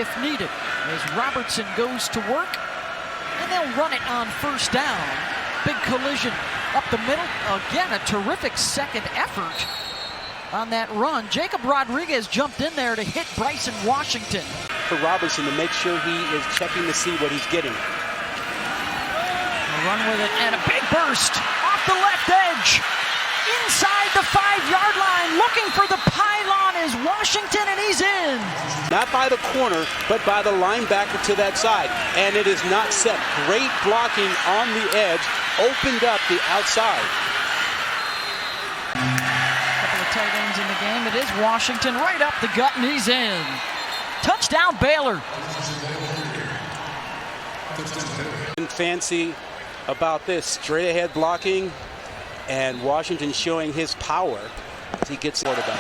if needed, as Robertson goes to work, and they'll run it on first down. Big collision up the middle. Again, a terrific second effort on that run. Jacob Rodriguez jumped in there to hit Bryson Washington. For Robertson to make sure he is checking to see what he's getting. Run with it, and a big burst off the left edge. Inside the 5-yard line, looking for the pylon is Washington, and he's in. Not by the corner, but by the linebacker to that side. And it is not set. Great blocking on the edge, opened up the outside. Couple of tight ends in the game. It is Washington right up the gut, and he's in. Touchdown, Baylor. Fancy about this straight ahead blocking, and Washington showing his power as he gets quarterback.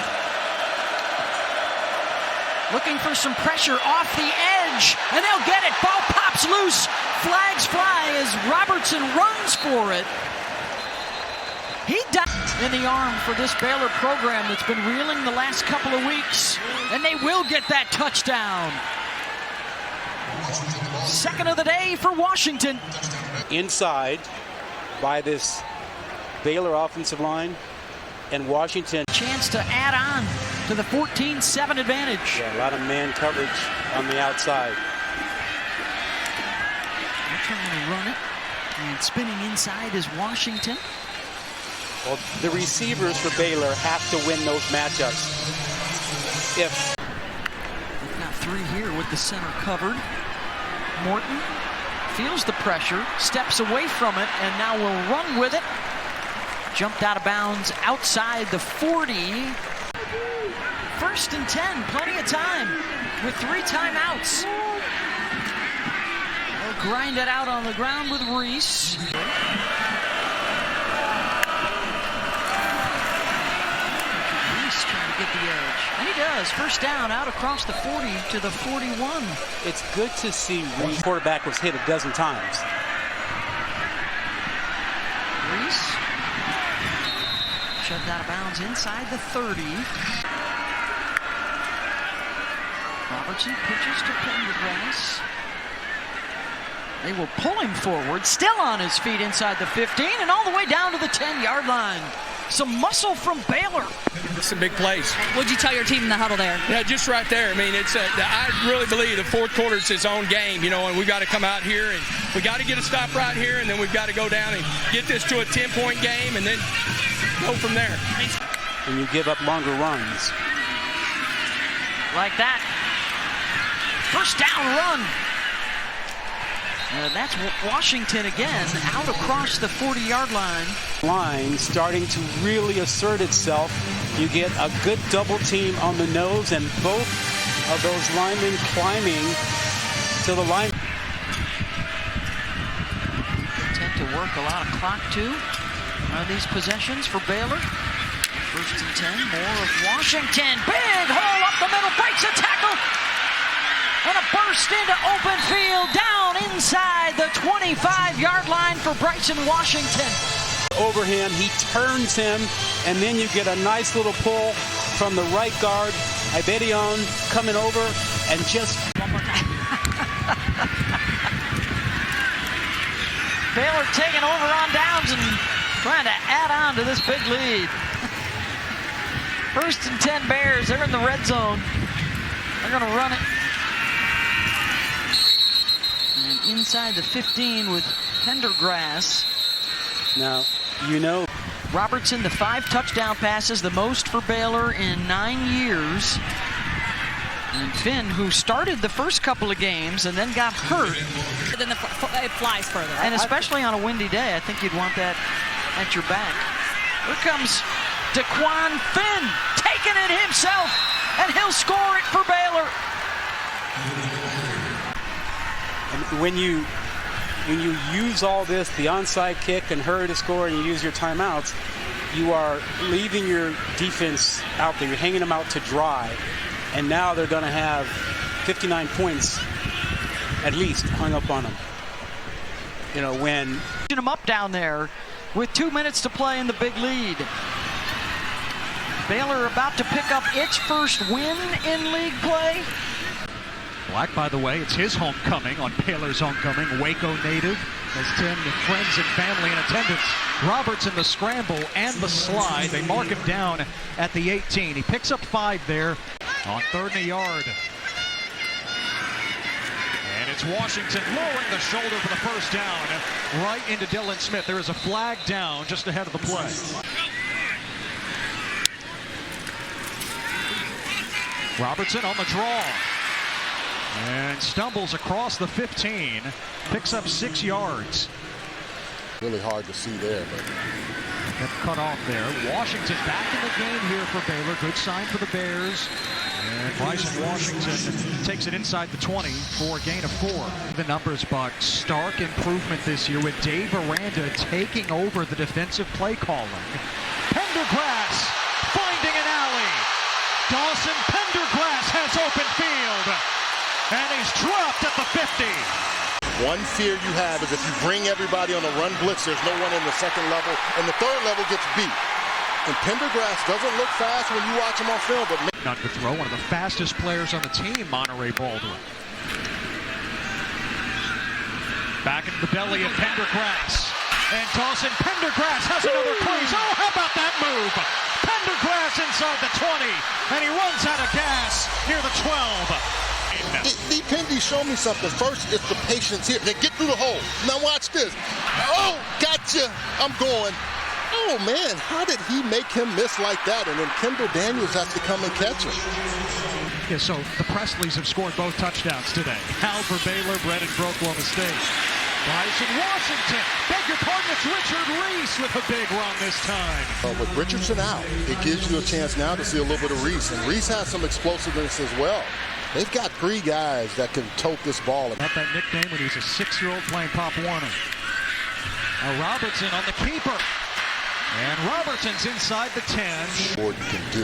Looking for some pressure off the edge, and they'll get it. Ball pops loose. Flags fly as Robertson runs for it. He died in the arm for this Baylor program that's been reeling the last couple of weeks, and they will get that touchdown. Second of the day for Washington. Inside by this Baylor offensive line, and Washington. Chance to add on to the 14-7 advantage. Yeah, a lot of man coverage on the outside. They're trying to run it, and spinning inside is Washington. Well, the receivers for Baylor have to win those matchups. If they've got three here with the center covered. Morton feels the pressure, steps away from it, and now will run with it. Jumped out of bounds outside the 40. First and 10, plenty of time with 3 timeouts. They'll grind it out on the ground with Reese. Reese trying to get the edge. And he does. First down out across the 40 to the 41. It's good to see Reese. Quarterback was hit a dozen times. Reese shoved out of bounds inside the 30. Robertson pitches to Pendergrass. They will pull him forward, still on his feet inside the 15 and all the way down to the 10-yard line. Some muscle from Baylor. Some big plays. What'd you tell your team in the huddle there? Yeah, just right there. I mean, I really believe the fourth quarter is his own game, and we got to come out here and we got to get a stop right here, and then we've got to go down and get this to a 10-point game and then go from there. And you give up longer runs. Like that. First down run. That's Washington again, out across the 40-yard line. Line starting to really assert itself. You get a good double team on the nose, and both of those linemen climbing to the line. Tend to work a lot of clock too on these possessions for Baylor. First and 10, more of Washington. Big hole up the middle, breaks a tackle. And a burst into open field down inside the 25-yard line for Bryson Washington. Over him, he turns him, and then you get a nice little pull from the right guard, Ibedion, coming over and just... One more time. Baylor taking over on downs and trying to add on to this big lead. First and 10 Bears, they're in the red zone. They're going to run it. And inside the 15 with Pendergrass. Now, Robertson, the 5 touchdown passes, the most for Baylor in 9 years. And Finn, who started the first couple of games and then got hurt. Then it flies further. And especially on a windy day, I think you'd want that at your back. Here comes Daquan Finn, taking it himself, and he'll score it for Baylor. And when you use all this, the onside kick and hurry to score, and you use your timeouts, you are leaving your defense out there. You're hanging them out to dry. And now they're going to have 59 points at least hung up on them. When them up down there with 2 minutes to play in the big lead. Baylor about to pick up its first win in league play. Black, by the way, it's his homecoming on Baylor's homecoming. Waco native, has 10 friends and family in attendance. Robertson, the scramble and the slide. They mark him down at the 18. He picks up 5 there on 3rd and a yard. And it's Washington lowering the shoulder for the first down right into Dylan Smith. There is a flag down just ahead of the play. Robertson on the draw. And stumbles across the 15, picks up 6 yards. Really hard to see there, but Got cut off there. Washington back in the game here for Baylor. Good sign for the Bears. And Bryson Washington takes it inside the 20 for a gain of 4. The numbers, but stark improvement this year with Dave Aranda taking over the defensive play calling. Pendergrass finding an alley. Dawson Pendergrass has open field. And he's dropped at the 50. one fear you have is if you bring everybody on a run blitz, there's no one in the second level, and the third level gets beat. And Pendergrass doesn't look fast when you watch him on film, but not to throw, one of the fastest players on the team, Monterey Baldwin. Back into the belly of Pendergrass. And Dawson Pendergrass has another cruise. Oh, how about that move? Pendergrass inside the 20, and he runs out of gas near the 12. Pendy, show me something. First, it's the patience here. Then get through the hole. Now watch this. Oh, gotcha. I'm going. Oh, man, how did he make him miss like that? And then Kendall Daniels has to come and catch him. Yeah, so the Presleys have scored both touchdowns today. Hal for Baylor, Brett in Oklahoma State. Bryson Washington. Beg your pardon, it's Richard Reese with a big run this time. With Richardson out, it gives you a chance now to see a little bit of Reese. And Reese has some explosiveness as well. They've got 3 guys that can tote this ball. Got that nickname when he was a 6-year-old playing Pop Warner. Now Robertson on the keeper. And Robertson's inside the 10. Gordon can do.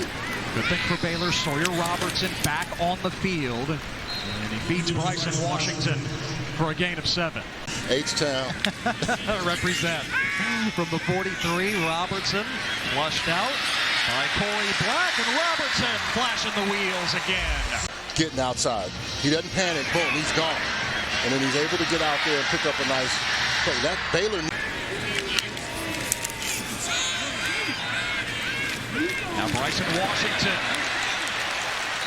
Good thing for Baylor, Sawyer Robertson back on the field. And he beats Bryson Washington for a gain of 7. H-Town. Represent. From the 43, Robertson flushed out by Corey Black. And Robertson flashing the wheels again. Getting outside. He doesn't panic. Boom, he's gone. And then he's able to get out there and pick up a nice play. That Baylor. Now Bryson Washington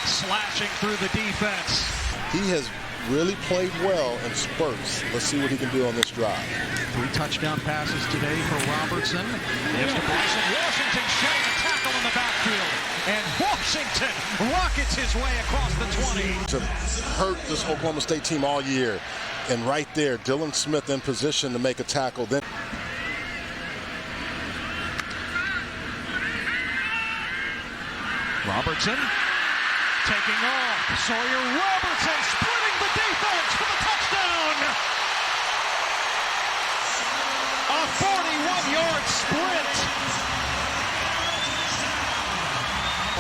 slashing through the defense. He has really played well in spurts. Let's see what he can do on this drive. 3 touchdown passes today for Robertson. Gives to Bryson Washington, shedding a tackle in the backfield. And Washington rockets his way across the 20. To hurt this Oklahoma State team all year. And right there, Dylan Smith in position to make a tackle. Then Robertson taking off. Sawyer Robertson splitting the defense for the touchdown. A 41-yard sprint.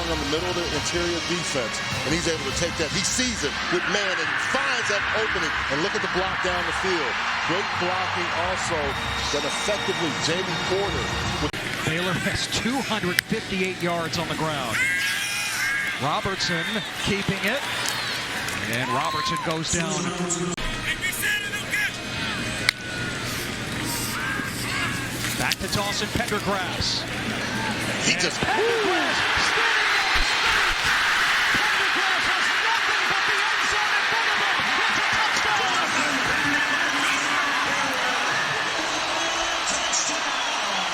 on the middle of the interior defense, and he's able to take that. He sees it with man and finds that opening, and look at the block down the field. Great blocking also that effectively Jamie Porter. Baylor has 258 yards on the ground. Robertson keeping it, and Robertson goes down. Back to Dawson Pendergrass. He just Pendergrass standing on his feet. Pendergrass has nothing but the end zone in front of him. It's a touchdown.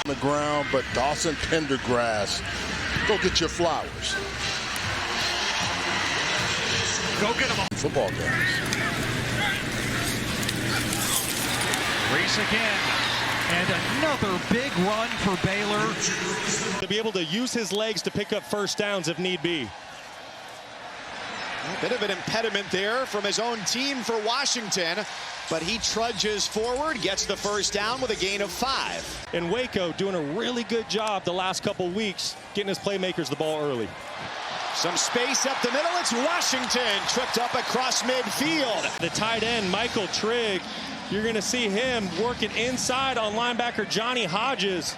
on the ground, but Dawson Pendergrass, go get your flowers. Go get him. Football games. Reese again. And another big run for Baylor. To be able to use his legs to pick up first downs if need be. A bit of an impediment there from his own team for Washington, but he trudges forward, gets the first down with a gain of 5. And Waco doing a really good job the last couple weeks getting his playmakers the ball early. Some space up the middle. It's Washington tripped up across midfield. The tight end, Michael Trigg, you're going to see him working inside on linebacker Johnny Hodges.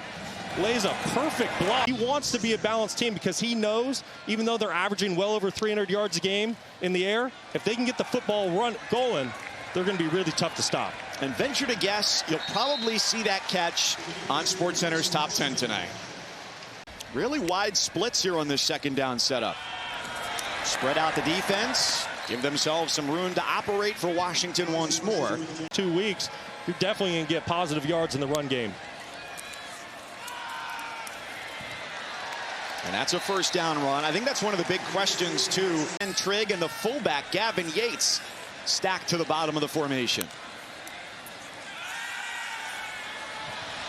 Lays a perfect block. He wants to be a balanced team because he knows, even though they're averaging well over 300 yards a game, in the air, if they can get the football going, they're going to be really tough to stop. And venture to guess, you'll probably see that catch on SportsCenter's Top 10 tonight. Really wide splits here on this second down setup. Spread out the defense, give themselves some room to operate for Washington once more. 2 weeks, you're definitely going to get positive yards in the run game. And that's a first down run. I think that's one of the big questions, too. And Trigg and the fullback, Gavin Yates, stacked to the bottom of the formation.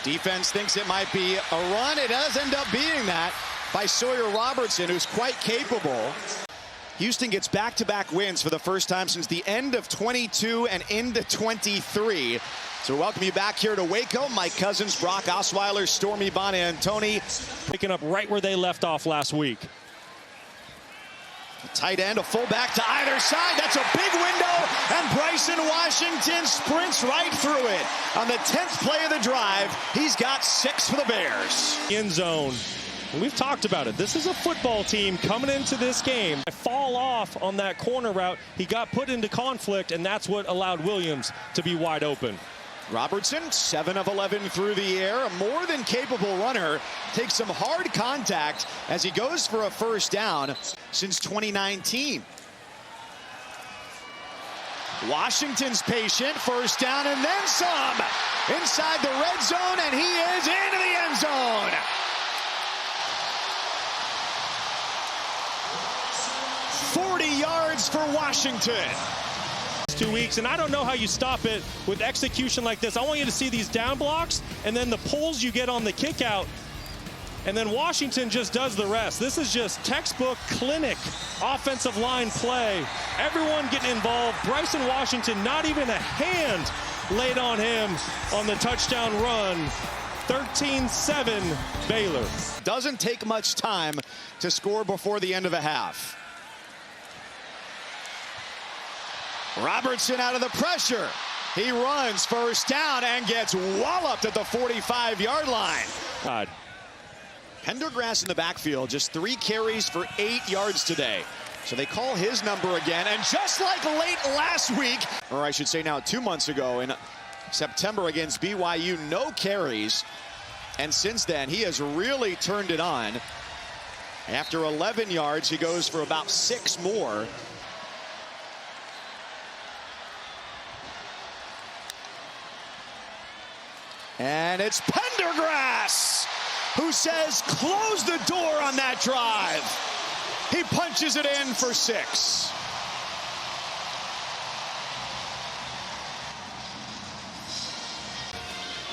Defense thinks it might be a run. It does end up being that by Sawyer Robertson, who's quite capable. Houston gets back-to-back wins for the first time since the end of 22 and into 23. So welcome you back here to Waco. Mike Cousins, Brock Osweiler, Stormy Bonantoni. Picking up right where they left off last week. A tight end, a fullback to either side. That's a big window, and Bryson Washington sprints right through it. On the 10th play of the drive, he's got 6 for the Bears. End zone. And we've talked about it. This is a football team coming into this game. Fall off on that corner route. He got put into conflict, and that's what allowed Williams to be wide open. Robertson, 7 of 11 through the air, a more than capable runner, takes some hard contact as he goes for a first down since 2019. Washington's patient, first down and then some. Inside the red zone, and he is into the end zone. Yards for Washington. 2 weeks, and I don't know how you stop it with execution like this. I want you to see these down blocks and then the pulls you get on the kick out, and then Washington just does the rest. This is just textbook clinic offensive line play. Everyone getting involved. Bryson Washington, not even a hand laid on him on the touchdown run. 13-7 Baylor. Doesn't take much time to score before the end of the half. Robertson out of the pressure. He runs first down and gets walloped at the 45-yard line. Pendergrass in the backfield, just 3 carries for 8 yards today. So they call his number again, and just like late last week, or I should say now 2 months ago in September against BYU, no carries. And since then, he has really turned it on. After 11 yards, he goes for about 6 more. And it's Pendergrass who says, close the door on that drive. He punches it in for 6.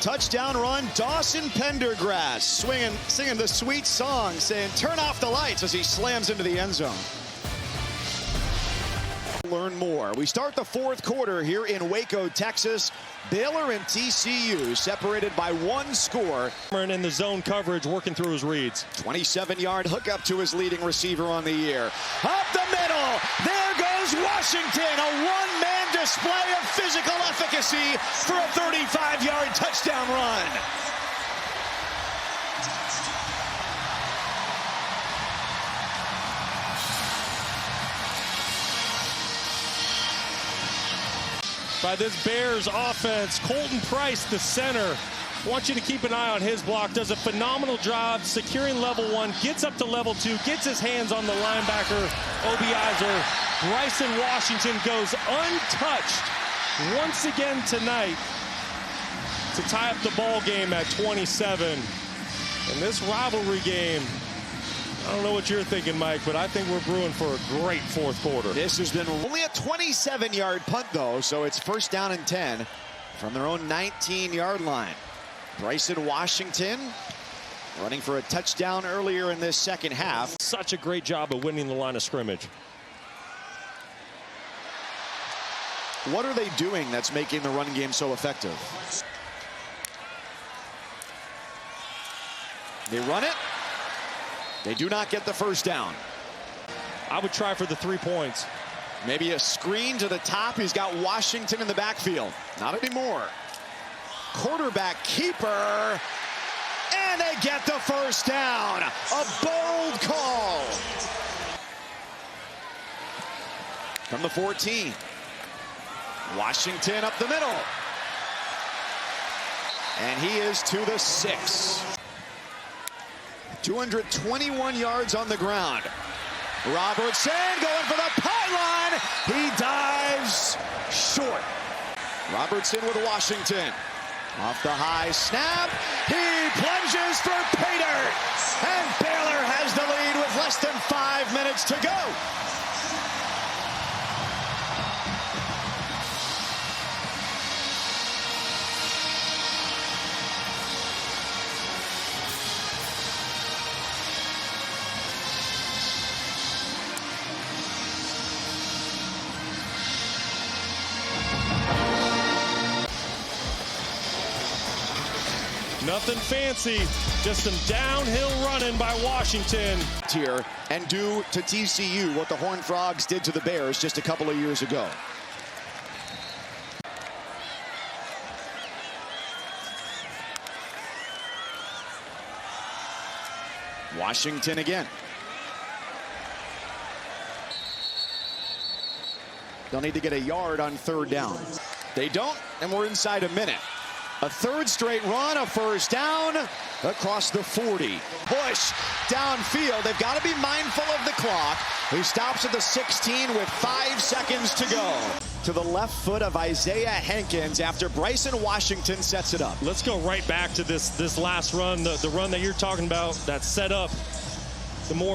Touchdown run, Dawson Pendergrass singing the sweet song, saying, turn off the lights, as he slams into the end zone. Learn more. We start the 4th quarter here in Waco, Texas. Baylor and TCU separated by 1 score. In the zone coverage, working through his reads. 27-yard hookup to his leading receiver on the year. Up the middle, there goes Washington. A one-man display of physical efficacy for a 35-yard touchdown run. By this Bears offense, Colton Price, the center. I want you to keep an eye on his block. Does a phenomenal job securing level 1, gets up to level 2, gets his hands on the linebacker, Obiazer. Bryson Washington goes untouched once again tonight to tie up the ball game at 27. And this rivalry game, I don't know what you're thinking, Mike, but I think we're brewing for a great 4th quarter. This has been only a 27-yard punt, though, so it's first down and 10 from their own 19-yard line. Bryson Washington running for a touchdown earlier in this second half. Such a great job of winning the line of scrimmage. What are they doing that's making the run game so effective? They run it. They do not get the first down. I would try for the 3 points. Maybe a screen to the top. He's got Washington in the backfield. Not anymore. Quarterback keeper. And they get the first down. A bold call. from the 14. Washington up the middle. And he is to the 6. 221 yards on the ground. Robertson going for the pylon. He dives short. Robertson with Washington. Off the high snap. He plunges for Pater. And Baylor has the lead with less than 5 minutes to go. Nothing fancy, just some downhill running by Washington. Here and do to TCU what the Horned Frogs did to the Bears just a couple of years ago. Washington again. They'll need to get a yard on 3rd down. They don't, and we're inside a minute. A 3rd straight run, a 1st down across the 40. Bush downfield. They've got to be mindful of the clock. He stops at the 16 with 5 seconds to go. To the left foot of Isaiah Hankins after Bryson Washington sets it up. Let's go right back to this last run, the run that you're talking about that set up the more